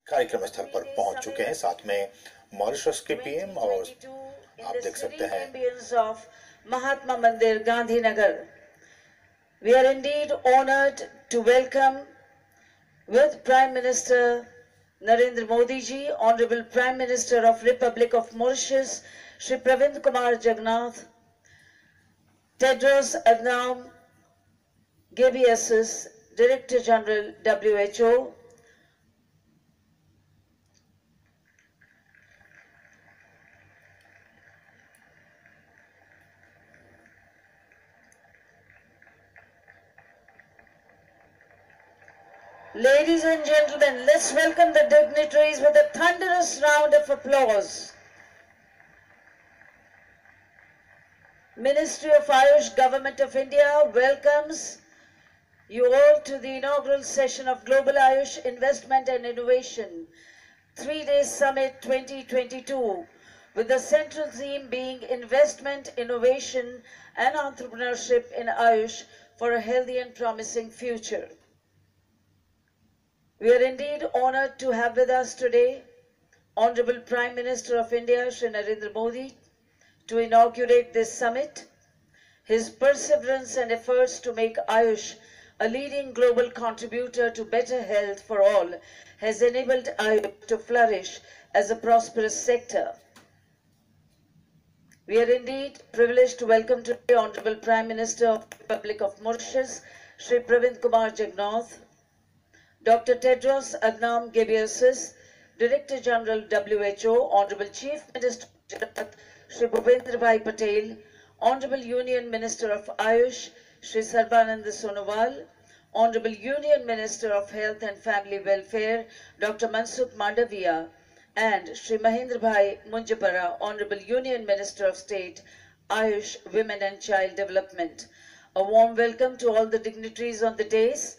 कार्यक्रम स्थल पर पहुंच चुके हैं, साथ में मॉरिशस के पीएम, और आप देख सकते हैं महात्मा मंदिर, Gandhinagar. We are indeed honored to welcome with Prime Minister Narendra Modi ji, Honorable Prime Minister of Republic of Mauritius, Shri Pravind Kumar Jagannath, Tedros Adhanom Ghebreyesus, Director General WHO, ladies and gentlemen, let's welcome the dignitaries with a thunderous round of applause. Ministry of AYUS, Government of India welcomes you all to the inaugural session of Global AYUS Investment and Innovation 3-day Summit 2022, with the central theme being Investment, Innovation and Entrepreneurship in AYUS for a healthy and promising future. We are indeed honored to have with us today Honorable Prime Minister of India, Shri Narendra Modi, to inaugurate this summit. His perseverance and efforts to make AYUS a leading global contributor to better health for all has enabled AYUS to flourish as a prosperous sector. We are indeed privileged to welcome today Honorable Prime Minister of the Republic of Mauritius, Shri Pravind Kumar Jagannath, Dr. Tedros Adhanom Ghebreyesus, Director General WHO, Honorable Chief Minister of Gujarat, Shri Bhupendra Bhai Patel, Honorable Union Minister of AYUS, Shri Sarbanand Sonowal, Honorable Union Minister of Health and Family Welfare, Dr. Mansukh Mandaviya, and Shri Mahendra Bhai Munjapara, Honorable Union Minister of State, AYUS, Women and Child Development. A warm welcome to all the dignitaries on the dais,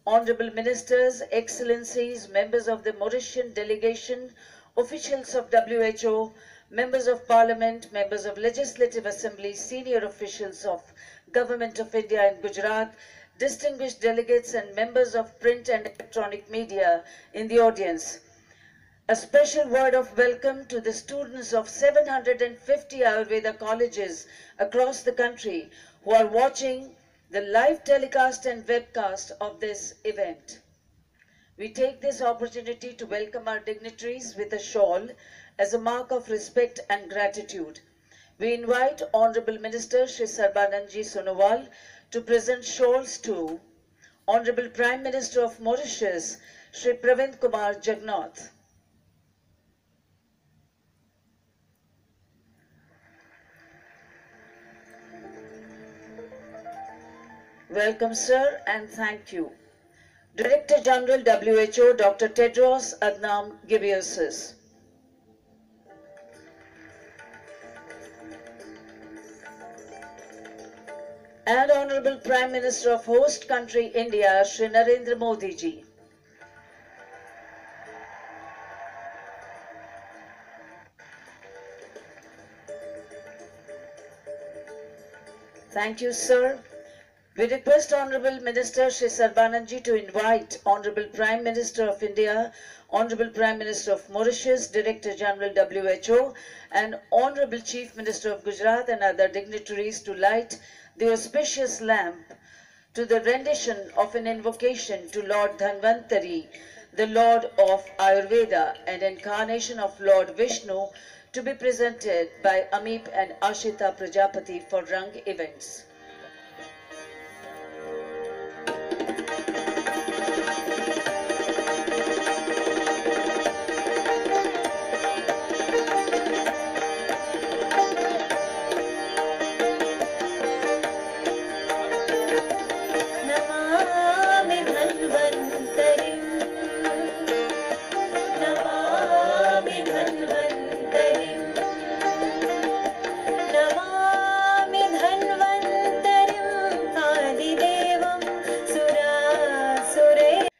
Honorable Ministers, Excellencies, members of the Mauritian delegation, officials of WHO, members of Parliament, members of Legislative Assembly, senior officials of Government of India and Gujarat, distinguished delegates and members of print and electronic media in the audience. A special word of welcome to the students of 750 Ayurveda colleges across the country who are watching the live telecast and webcast of this event. We take this opportunity to welcome our dignitaries with a shawl as a mark of respect and gratitude. We invite Honorable Minister Shri Sarbanand Sonowal to present shawls to Honorable Prime Minister of Mauritius, Shri Pravind Kumar Jagannath. Welcome, sir, and thank you. Director General WHO, Dr. Tedros Adhanom Ghebreyesus. And Honorable Prime Minister of host country India, Shri Narendra Modi ji. Thank you, sir. We request Honorable Minister Shri Sarbanand ji to invite Honorable Prime Minister of India, Honorable Prime Minister of Mauritius, Director General WHO, and Honorable Chief Minister of Gujarat and other dignitaries to light the auspicious lamp to the rendition of an invocation to Lord Dhanvantari, the Lord of Ayurveda and incarnation of Lord Vishnu, to be presented by Amip and Ashita Prajapati for Rang events.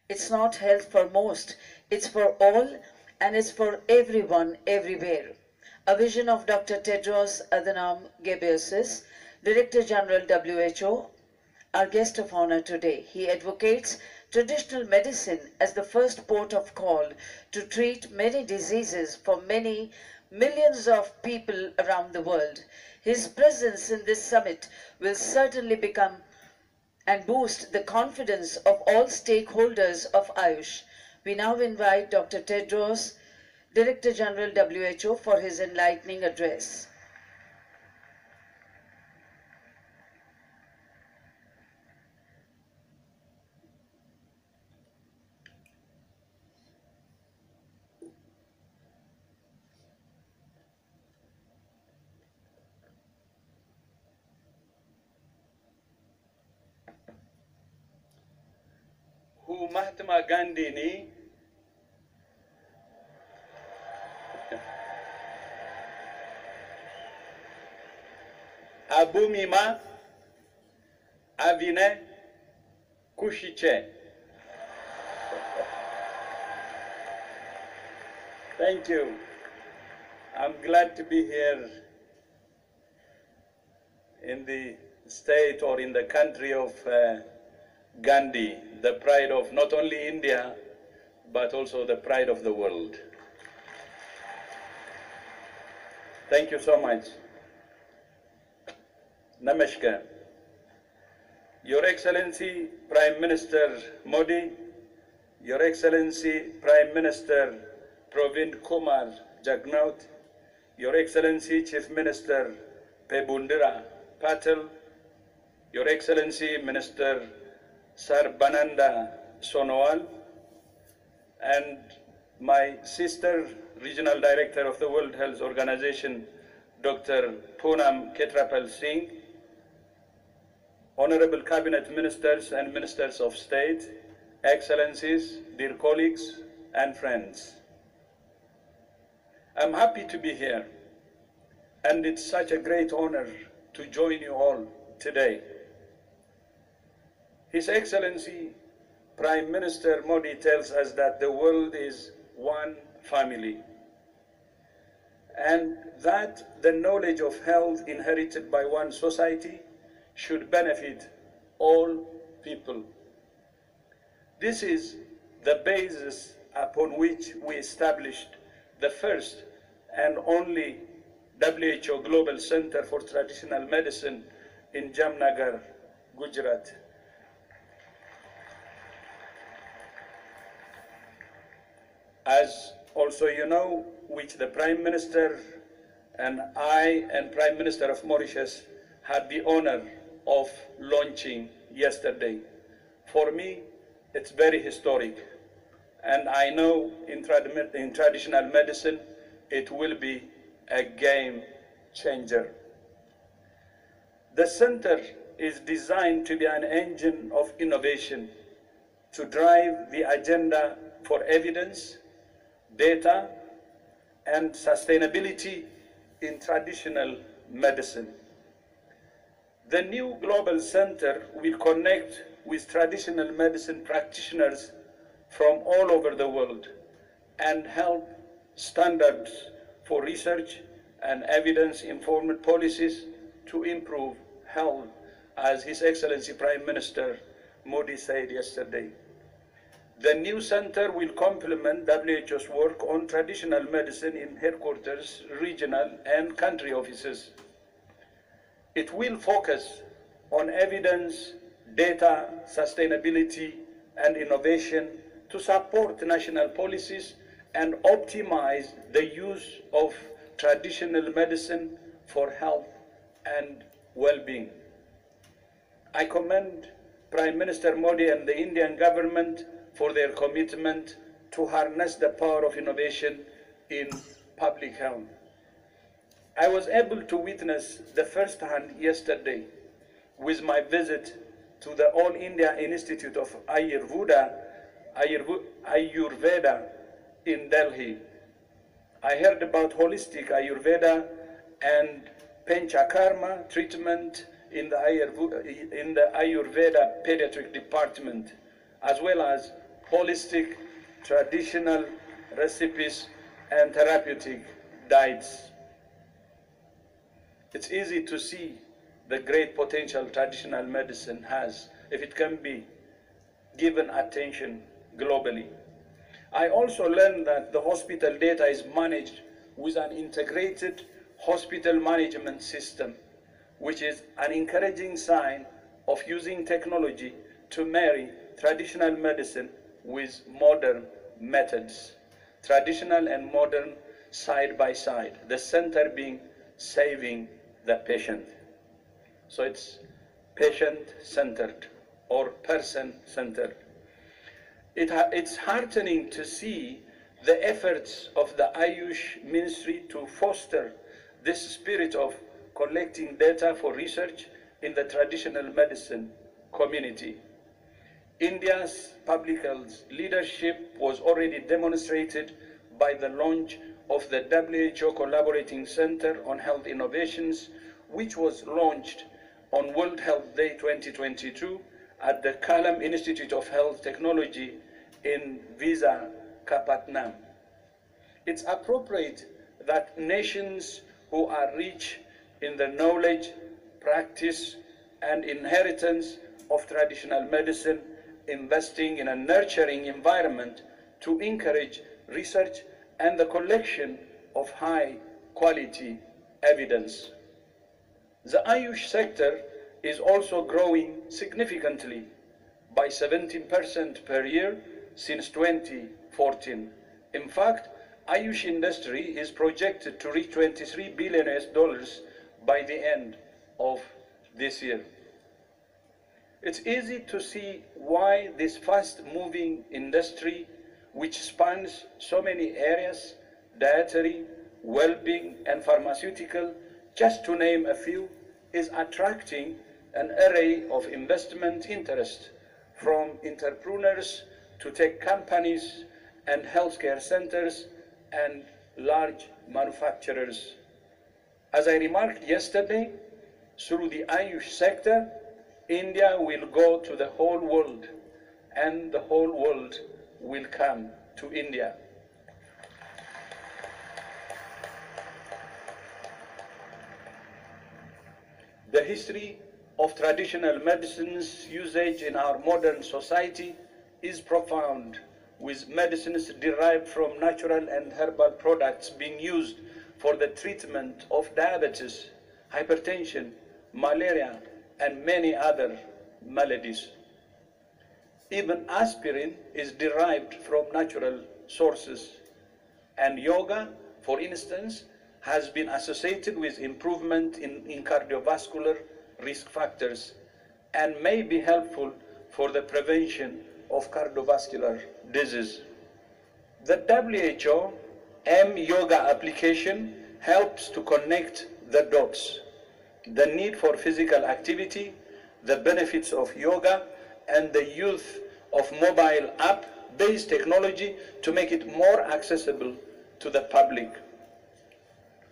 It's not health for most, it's for all, and it's for everyone, everywhere. A vision of Dr. Tedros Adhanom Ghebreyesus, Director General WHO, our guest of honor today. He advocates traditional medicine as the first port of call to treat many diseases for many millions of people around the world. His presence in this summit will certainly become and boost the confidence of all stakeholders of AYUS. We now invite Dr. Tedros, Director General WHO, for his enlightening address. Who Mahatma Gandhi ni Abumima Avine Kushiche. Thank you. I'm glad to be here in the state or in the country of Gandhi, the pride of not only India, but also the pride of the world. Thank you so much. Namaskar. Your Excellency Prime Minister Modi, Your Excellency Prime Minister Pravind Kumar Jagnauth, Your Excellency Chief Minister Pebundira Patel, Your Excellency Minister Sarbananda Sonowal, and my sister, Regional Director of the World Health Organization, Dr. Poonam Ketrapal Singh, Honorable Cabinet Ministers and Ministers of State, Excellencies, dear colleagues and friends. I'm happy to be here, and it's such a great honor to join you all today. His Excellency Prime Minister Modi tells us that the world is one family, and that the knowledge of health inherited by one society should benefit all people. This is the basis upon which we established the first and only WHO Global Center for Traditional Medicine in Jamnagar, Gujarat. As also you know, which the Prime Minister and I and Prime Minister of Mauritius had the honor of launching yesterday. For me, it's very historic, and I know in traditional medicine, it will be a game changer. The center is designed to be an engine of innovation to drive the agenda for evidence, data, and sustainability in traditional medicine. The new global center will connect with traditional medicine practitioners from all over the world and help standards for research and evidence-informed policies to improve health, as His Excellency Prime Minister Modi said yesterday. The new center will complement WHO's work on traditional medicine in headquarters, regional, and country offices. It will focus on evidence, data, sustainability, and innovation to support national policies and optimize the use of traditional medicine for health and well-being. I commend Prime Minister Modi and the Indian government for their commitment to harness the power of innovation in public health. I was able to witness the first hand yesterday with my visit to the All India Institute of Ayurveda in Delhi. I heard about holistic Ayurveda and Panchakarma treatment in the Ayurveda pediatric department, as well as holistic traditional recipes and therapeutic diets. It's easy to see the great potential traditional medicine has if it can be given attention globally. I also learned that the hospital data is managed with an integrated hospital management system, which is an encouraging sign of using technology to marry traditional medicine with modern methods, traditional and modern side by side, the center being saving the patient. So it's patient-centered or person-centered. It's heartening to see the efforts of the AYUS ministry to foster this spirit of collecting data for research in the traditional medicine community. India's public health leadership was already demonstrated by the launch of the WHO Collaborating Center on Health Innovations, which was launched on World Health Day 2022 at the Kalam Institute of Health Technology in Visakhapatnam. It's appropriate that nations who are rich in the knowledge, practice, and inheritance of traditional medicine investing in a nurturing environment to encourage research and the collection of high-quality evidence. The AYUS sector is also growing significantly by 17% per year since 2014. In fact, AYUS industry is projected to reach $23 billion by the end of this year. It's easy to see why this fast-moving industry, which spans so many areas, dietary, well-being, and pharmaceutical, just to name a few, is attracting an array of investment interest from entrepreneurs to tech companies and healthcare centers and large manufacturers. As I remarked yesterday, through the AYUS sector, India will go to the whole world, and the whole world will come to India. The history of traditional medicines usage in our modern society is profound, with medicines derived from natural and herbal products being used for the treatment of diabetes, hypertension, malaria, and many other maladies. Even aspirin is derived from natural sources, and yoga, for instance, has been associated with improvement in cardiovascular risk factors and may be helpful for the prevention of cardiovascular disease. The WHO M-Yoga application helps to connect the dots, the need for physical activity, the benefits of yoga, and the use of mobile app-based technology to make it more accessible to the public.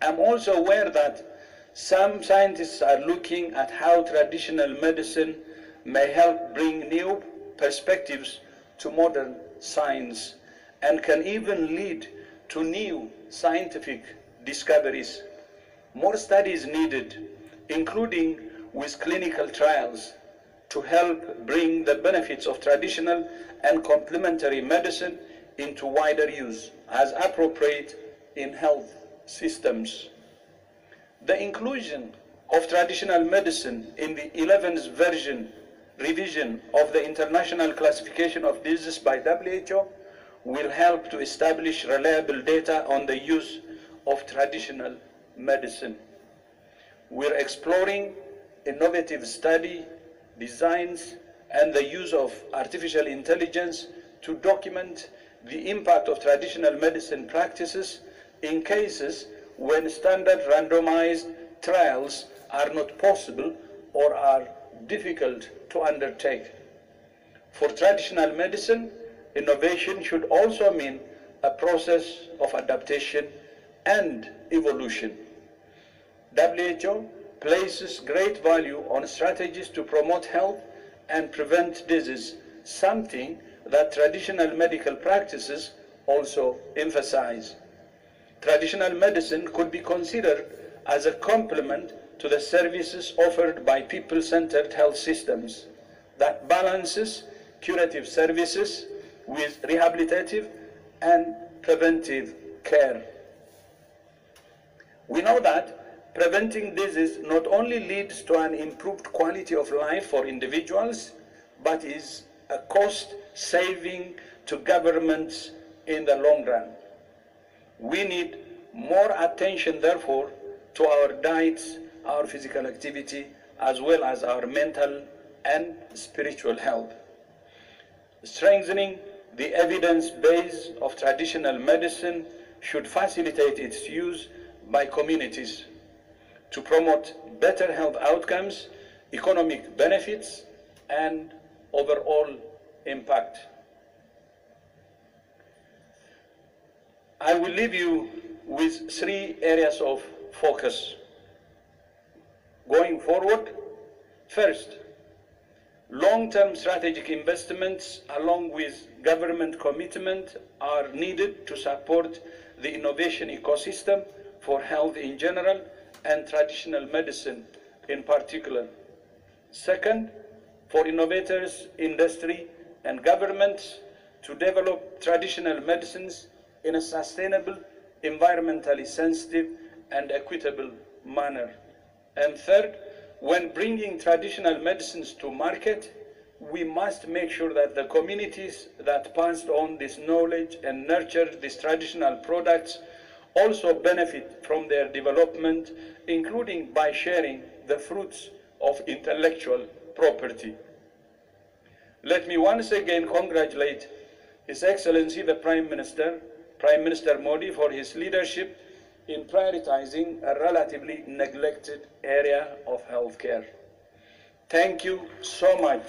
I'm also aware that some scientists are looking at how traditional medicine may help bring new perspectives to modern science and can even lead to new scientific discoveries. More studies needed, including with clinical trials, to help bring the benefits of traditional and complementary medicine into wider use as appropriate in health systems. The inclusion of traditional medicine in the 11th revision of the International Classification of Diseases by WHO will help to establish reliable data on the use of traditional medicine. We're exploring innovative study designs and the use of artificial intelligence to document the impact of traditional medicine practices in cases when standard randomized trials are not possible or are difficult to undertake. For traditional medicine, innovation should also mean a process of adaptation and evolution. WHO places great value on strategies to promote health and prevent disease, something that traditional medical practices also emphasize. Traditional medicine could be considered as a complement to the services offered by people-centered health systems that balances curative services with rehabilitative and preventive care. We know that preventing disease not only leads to an improved quality of life for individuals, but is a cost saving to governments in the long run. We need more attention, therefore, to our diets, our physical activity, as well as our mental and spiritual health. Strengthening the evidence base of traditional medicine should facilitate its use by communities to promote better health outcomes, economic benefits, and overall impact. I will leave you with 3 areas of focus. Going forward, first, long-term strategic investments along with government commitment are needed to support the innovation ecosystem for health in general and traditional medicine in particular. Second, for innovators, industry, and governments to develop traditional medicines in a sustainable, environmentally sensitive, and equitable manner. And third, when bringing traditional medicines to market, we must make sure that the communities that passed on this knowledge and nurtured these traditional products also benefit from their development, including by sharing the fruits of intellectual property. Let me once again congratulate His Excellency the Prime Minister Modi, for his leadership in prioritizing a relatively neglected area of healthcare. Thank you so much